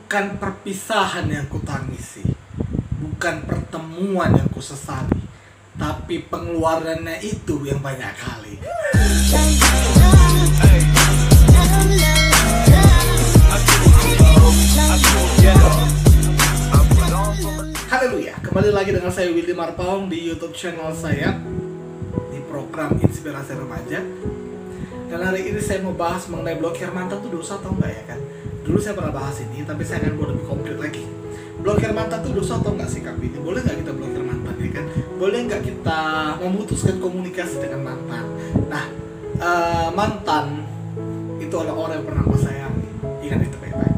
Bukan perpisahan yang kutangisi, bukan pertemuan yang kusesali, tapi pengeluarannya itu yang banyak kali. Haleluya, kembali lagi dengan saya Willy Marpaung di YouTube channel saya di program Inspirasi Remaja. Dan hari ini saya mau bahas mengenai blokir mantan itu dosa atau enggak ya kan? Dulu saya pernah bahas ini, tapi saya akan buat lebih komplit lagi. Blokir mantan itu dosa atau enggak sih Kak Willy? Boleh nggak kita blokir mantan ya kan? Boleh nggak kita memutuskan komunikasi dengan mantan? Nah, mantan itu adalah orang yang pernah kau sayangi. Ingat itu baik-baik.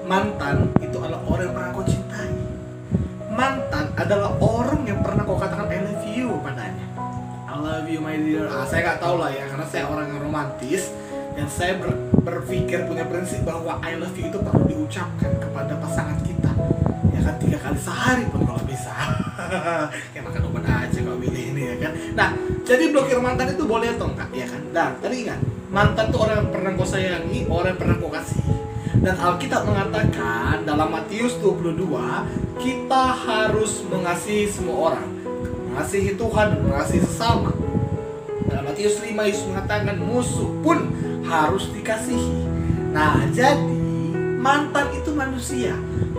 Mantan itu adalah orang yang pernah kau cintai. Mantan adalah orang yang pernah kau katakan I love you padanya. I love you my dear. Saya nggak tahu lah ya, karena saya orang yang romantis dan saya berpikir punya prinsip bahwa I love you itu perlu diucapkan kepada pasangan kita. Ya kan 3 kali sehari pun kalau bisa. Kayak makan obat aja kalau pilih ini ya kan. Nah, jadi blokir mantan itu boleh atau enggak ya kan? Nah, tadi ingat, mantan itu orang yang pernah kau sayangi, orang yang pernah kau kasih. Dan Alkitab mengatakan dalam Matius 22, kita harus mengasihi semua orang, mengasihi Tuhan dan mengasihi sesama. Dalam Matius 5, Yesus mengatakan musuh pun harus dikasihi. Nah, jadi mantan itu manusia,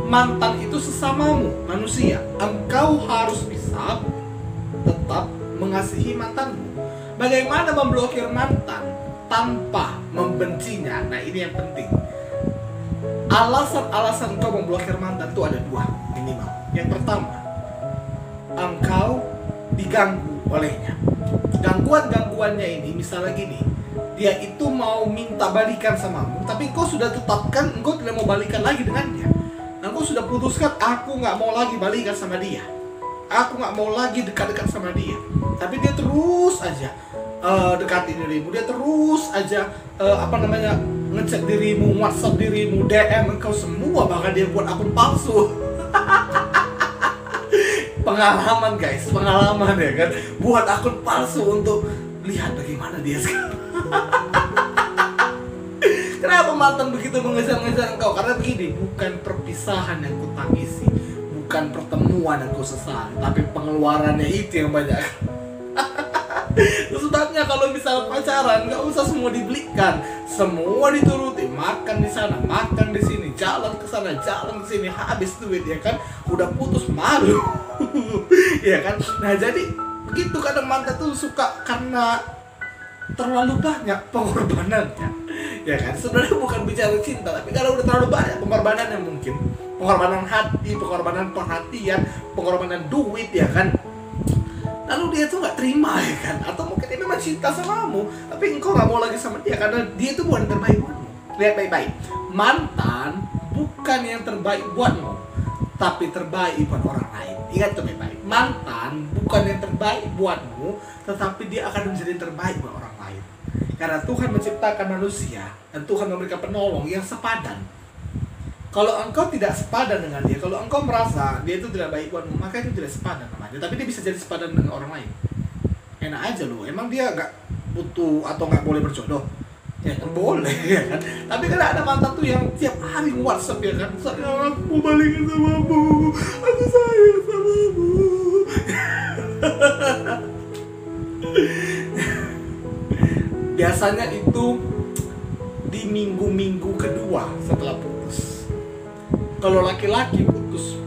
mantan itu sesamamu manusia. Engkau harus bisa tetap mengasihi mantanmu. Bagaimana memblokir mantan tanpa membencinya? Nah, ini yang penting. Alasan-alasan engkau memblokir mantan itu ada 2 minimal. Yang pertama, engkau diganggu olehnya. Gangguan-gangguannya ini misalnya gini, dia itu mau minta balikan samamu, tapi engkau sudah tetapkan engkau tidak mau balikan lagi dengannya. Engkau sudah putuskan, aku nggak mau lagi balikan sama dia, aku nggak mau lagi dekat-dekat sama dia. Tapi dia terus aja dekati dirimu, dia terus aja ngecek dirimu, WhatsApp dirimu, DM engkau semua, bahkan dia buat akun palsu. Pengalaman guys, pengalaman ya kan, buat akun palsu untuk lihat bagaimana dia sekarang. Kenapa mantan begitu mengejar-ngejar engkau? Karena begini, bukan perpisahan yang kutangisi, bukan pertemuan yang kusesali, tapi pengeluarannya itu yang banyak. Sebabnya kalau misalnya pacaran, nggak usah semua dibelikan, semua dituruti, makan di sana, makan di sini, jalan ke sana, jalan ke sini, habis duit ya kan, udah putus malu, ya kan. Nah jadi begitu kadang mantan tuh suka karena terlalu banyak pengorbanannya, ya kan. Sebenarnya bukan bicara cinta, tapi karena udah terlalu banyak pengorbanannya, mungkin pengorbanan hati, pengorbanan perhatian, pengorbanan duit ya kan. Lalu dia tuh nggak terima ya kan, atau mungkin dia memang cinta samamu, tapi engkau nggak mau lagi sama dia karena dia itu bukan yang terbaik buatmu. Lihat baik-baik, mantan bukan yang terbaik buatmu, tapi terbaik buat orang lain. Ingat tuh baik-baik, mantan bukan yang terbaik buatmu, tetapi dia akan menjadi yang terbaik buat orang lain. Karena Tuhan menciptakan manusia dan Tuhan memberikan penolong yang sepadan. Kalau engkau tidak sepadan dengan dia, kalau engkau merasa dia itu tidak baik buatmu, maka itu tidak sepadan namanya. Tapi dia bisa jadi sepadan dengan orang lain. Enak aja loh, emang dia gak butuh atau gak boleh berjodoh? Ya kan boleh ya kan. Tapi kan ada mantan tuh yang tiap hari WhatsApp ya kan, sayang aku mau balikin samamu, aku sayang samamu. Biasanya itu di minggu-minggu kedua setelah putus. Kalau laki-laki putus,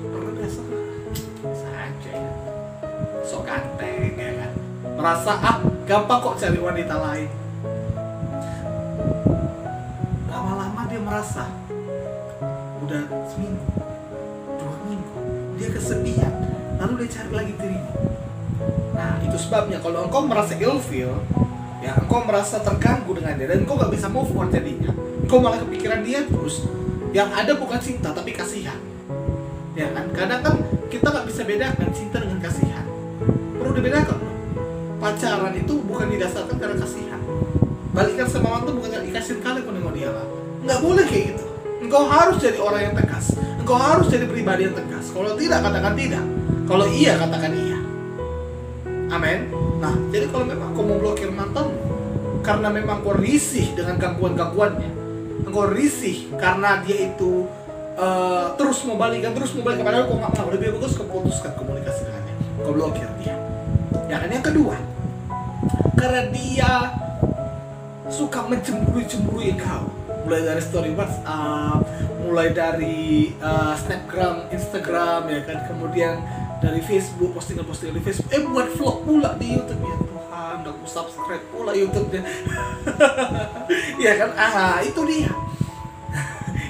biasa aja ya, sok ganteng ya kan, merasa gampang kok cari wanita lain. Lama-lama dia merasa udah seminggu, 2 minggu, dia kesepian, lalu dia cari lagi dirimu. Nah itu sebabnya kalau engkau merasa ilfeel, ya engkau merasa terganggu dengan dia dan engkau gak bisa move on jadinya, engkau malah kepikiran dia terus. Yang ada bukan cinta tapi kasihan, ya kan. Kadang kan kita nggak bisa bedakan cinta dengan kasihan. Perlu dibedakan loh. Pacaran itu bukan didasarkan karena kasihan. Balikan sama mantan bukan karena dikasih kali pun nengok dia lah. Nggak boleh kayak gitu. Engkau harus jadi orang yang tegas. Engkau harus jadi pribadi yang tegas. Kalau tidak, katakan tidak. Kalau iya, katakan iya. Amin. Nah, jadi kalau memang kau mau blokir mantanmu karena memang kau risih dengan gangguan-gangguannya, engkau risih karena dia itu terus mau balikan padahal kau nggak mau, lebih bagus kau putuskan komunikasi dengannya, kau blokir dia. Ya kan, yang kedua, karena dia suka mencemburu-cemburui kau, mulai dari story WhatsApp, mulai dari Snapgram, Instagram, ya kan, kemudian dari Facebook, postingan-postingan di Facebook, buat vlog pula di YouTube. Ya Tuhan, aku subscribe pula YouTube-nya. Ya kan, itu dia.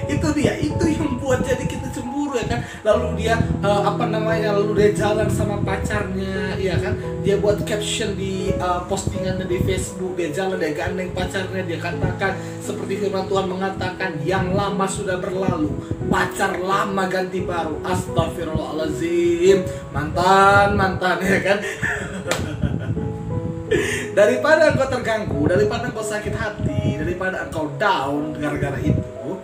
Itu yang buat jadi kita cemburu, ya kan. Lalu dia lalu dia jalan sama pacarnya, ya kan. Dia buat caption di postingannya di Facebook, dia jalan, dia gandeng pacarnya, dia katakan seperti firman Tuhan mengatakan, yang lama sudah berlalu, pacar lama ganti baru. Astagfirullahaladzim, mantan, ya kan. Daripada engkau terganggu, daripada engkau sakit hati, daripada engkau down gara-gara itu,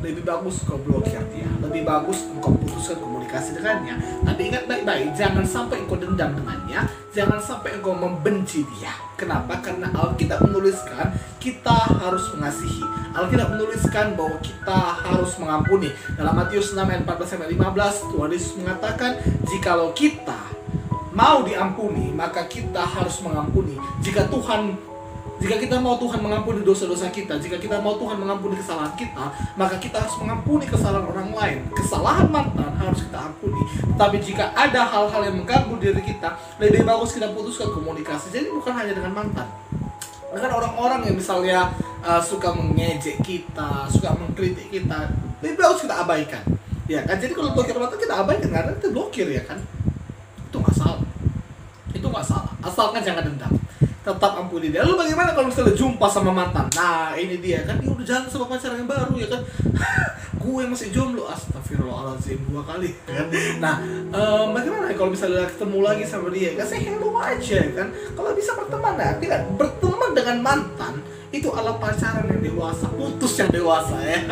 lebih bagus kau blokir dia, lebih bagus engkau putuskan komunikasi dengannya. Tapi ingat baik-baik, jangan sampai engkau dendam dengannya, jangan sampai engkau membenci dia. Kenapa? Karena Alkitab menuliskan kita harus mengasihi. Alkitab menuliskan bahwa kita harus mengampuni. Dalam Matius 6 ayat 14-15, Tuhan Yesus mengatakan, jikalau kita mau diampuni, maka kita harus mengampuni. Jika kita mau Tuhan mengampuni dosa-dosa kita, jika kita mau Tuhan mengampuni kesalahan kita, maka kita harus mengampuni kesalahan orang lain. Kesalahan mantan harus kita ampuni. Tapi jika ada hal-hal yang mengganggu diri kita, lebih bagus kita putuskan komunikasi. Jadi bukan hanya dengan mantan, dengan orang-orang yang misalnya suka mengejek kita, suka mengkritik kita, lebih bagus kita abaikan. Ya kan, jadi kalau blokir mantan kita abaikan, karena kita blokir, ya kan. Itu nggak salah, asalkan jangan dendam, tetap ampuni dia. Lalu bagaimana kalau misalnya jumpa sama mantan? Nah ini dia kan, dia udah jalan sama pacar yang baru, ya kan. Gue masih jomblo, astagfirullahaladzim 2 kali, kan. Nah bagaimana kalau misalnya ketemu lagi sama dia, kan saya hello aja, kan. Kalau bisa berteman, nah tidak berteman dengan mantan itu adalah pacaran yang dewasa, putus yang dewasa, ya.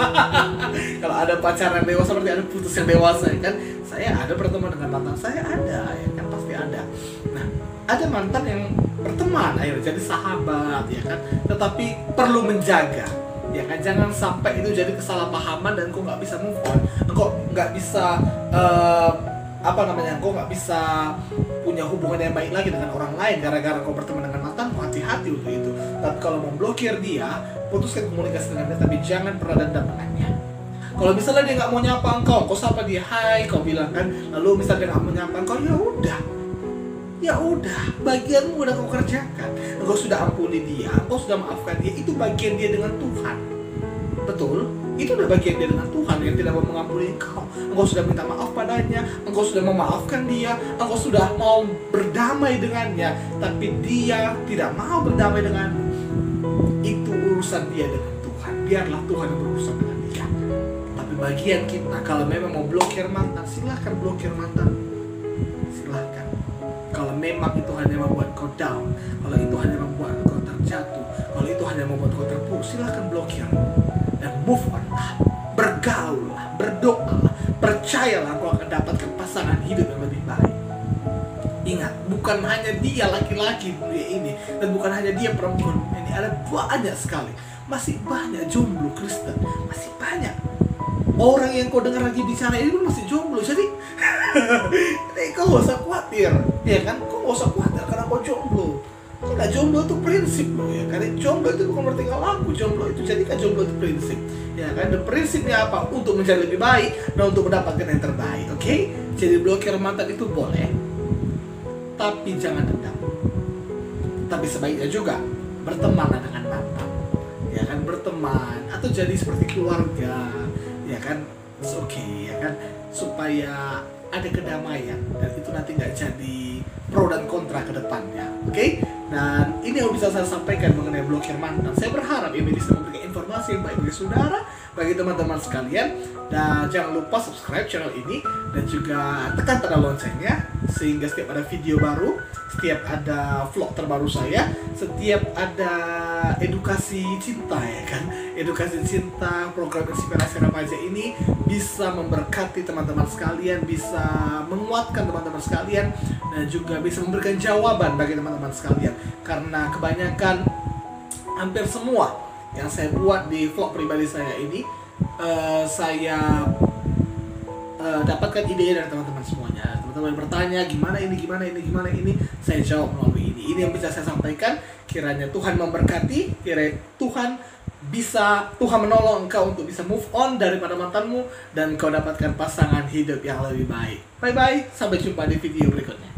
Kalau ada pacaran dewasa berarti ada putus yang dewasa, ya kan. Saya ada berteman dengan mantan saya, ada, ya kan, pasti ada. Nah ada mantan yang berteman, akhirnya jadi sahabat, ya kan. Tetapi perlu menjaga, ya kan. Jangan sampai itu jadi kesalahpahaman dan kau nggak bisa move on, kau nggak bisa kau nggak bisa punya hubungan yang baik lagi dengan orang lain gara-gara kau berteman dengan mantan. Kau hati-hati untuk itu. Tapi kalau mau blokir dia, putuskan komunikasi dengan dia, tapi jangan pernah dendam dengannya. Kalau misalnya dia nggak mau nyapa kau sapa dia, hai, kau bilang kan. Lalu misalnya dia nggak mau nyapa kau, ya udah, bagianmu udah kau kerjakan. Engkau sudah ampuni dia, engkau sudah maafkan dia, itu bagian dia dengan Tuhan. Betul? Itu udah bagian dia dengan Tuhan yang tidak mau mengampuni engkau. Engkau sudah minta maaf padanya, engkau sudah memaafkan dia, engkau sudah mau berdamai dengannya, tapi dia tidak mau berdamai denganmu. Itu urusan dia dengan Tuhan. Biarlah Tuhan yang berurusan dengan dia. Tapi bagian kita, kalau memang mau blokir mantan, silahkan blokir mantan. Silahkan. Kalau memang itu hanya membuat kau down, kalau itu hanya membuat kau terjatuh, kalau itu hanya membuat kau terpuruk, silahkan blokir. Dan move on lah, bergaul lah, berdoa lah, percayalah kau akan dapatkan pasangan hidup yang lebih baik. Ingat, bukan hanya dia laki-laki dunia ini, dan bukan hanya dia perempuan ini, ada banyak sekali, masih banyak jomblo Kristen, masih banyak orang yang kau dengar lagi bicara ini pun masih jomblo. Jadi kau gak usah khawatir, ya kan? Kau gak usah khawatir karena kau jomblo. Nah, jomblo itu prinsip loh, ya kan. Jomblo itu bukan berarti laku, jomblo itu jadikan jomblo itu prinsip, ya kan. Dan prinsipnya apa? Untuk menjadi lebih baik dan untuk mendapatkan yang terbaik, oke? Jadi blokir mantan itu boleh, tapi jangan dendam. Tapi sebaiknya juga berteman dengan mantan, ya kan, berteman atau jadi seperti keluarga, ya kan. It's okay, ya kan, supaya ada kedamaian dan itu nanti nggak jadi pro dan kontra ke depannya, oke? Dan ini yang bisa saya sampaikan mengenai blokir mantan. Saya berharap ini bisa memberikan informasi yang baik bagi saudara, bagi teman-teman sekalian. Dan jangan lupa subscribe channel ini dan juga tekan tanda loncengnya sehingga setiap ada video baru, setiap ada vlog terbaru saya, setiap ada edukasi cinta, ya kan, edukasi cinta, program inspirasi remaja ini bisa memberkati teman-teman sekalian, bisa menguatkan teman-teman sekalian, dan juga bisa memberikan jawaban bagi teman-teman sekalian. Karena kebanyakan, hampir semua yang saya buat di vlog pribadi saya ini, saya dapatkan ide dari teman-teman semuanya. Teman-teman bertanya gimana ini, saya jawab melalui ini. Ini yang bisa saya sampaikan. Kiranya Tuhan memberkati, kiranya Tuhan menolong engkau untuk bisa move on daripada mantanmu dan engkau dapatkan pasangan hidup yang lebih baik. Bye bye, sampai jumpa di video berikutnya.